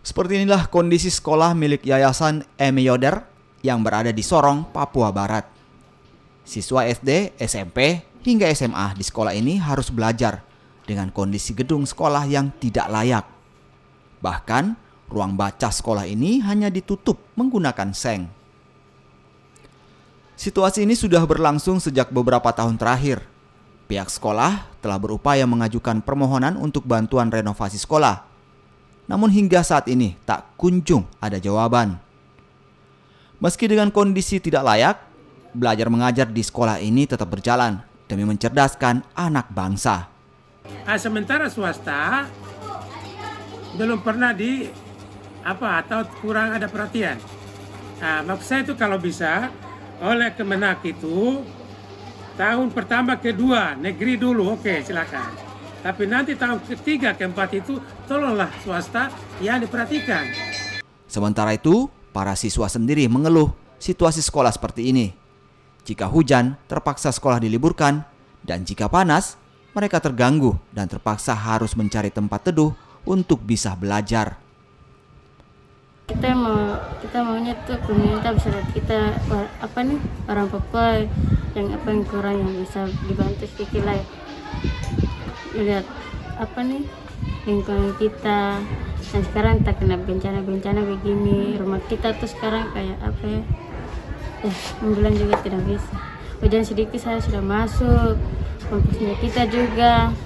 Seperti inilah kondisi sekolah milik Yayasan Emyoder yang berada di Sorong, Papua Barat. Siswa SD, SMP, hingga SMA di sekolah ini harus belajar dengan kondisi gedung sekolah yang tidak layak. Bahkan, ruang baca sekolah ini hanya ditutup menggunakan seng. Situasi ini sudah berlangsung sejak beberapa tahun terakhir. Pihak sekolah telah berupaya mengajukan permohonan untuk bantuan renovasi sekolah. Namun hingga saat ini tak kunjung ada jawaban. Meski dengan kondisi tidak layak, belajar mengajar di sekolah ini tetap berjalan demi mencerdaskan anak bangsa. Sementara swasta belum pernah atau kurang ada perhatian. Maksud saya itu kalau bisa oleh Kemenak itu tahun pertama kedua negeri dulu, oke, silakan. Tapi nanti tahun ketiga keempat itu tolonglah swasta yang diperhatikan. Sementara itu, para siswa sendiri mengeluh situasi sekolah seperti ini. Jika hujan, terpaksa sekolah diliburkan, dan jika panas, mereka terganggu dan terpaksa harus mencari tempat teduh untuk bisa belajar. Kita maunya tuh pemerintah bisa lihat kita orang Papua yang kurang yang bisa dibantu sedikit lah. Lihat lingkungan kita, dan sekarang tak kena bencana begini, rumah kita tuh sekarang kayak ambulan juga tidak bisa. Hujan sedikit saya sudah masuk, kampusnya kita juga,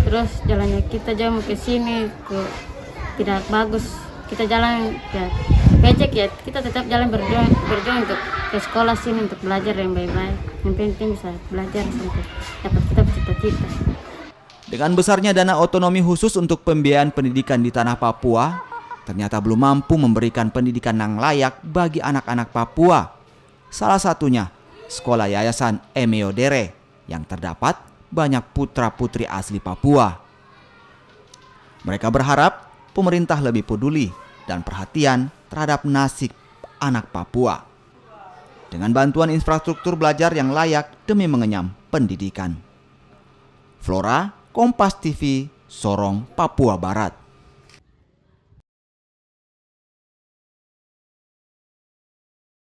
terus jalannya kita jauh ke sini tuh tidak bagus. Kita jalan ya becek ya, kita tetap jalan berjuang untuk ke sekolah sini untuk belajar yang baik-baik. Yang penting bisa belajar sampai dapat kita cita-cita. Dengan besarnya dana otonomi khusus untuk pembiayaan pendidikan di tanah Papua, ternyata belum mampu memberikan pendidikan yang layak bagi anak-anak Papua. Salah satunya, sekolah Yayasan Emyoder yang terdapat banyak putra-putri asli Papua. Mereka berharap pemerintah lebih peduli dan perhatian terhadap nasib anak Papua dengan bantuan infrastruktur belajar yang layak demi mengenyam pendidikan. Flora, Kompas TV, Sorong, Papua Barat.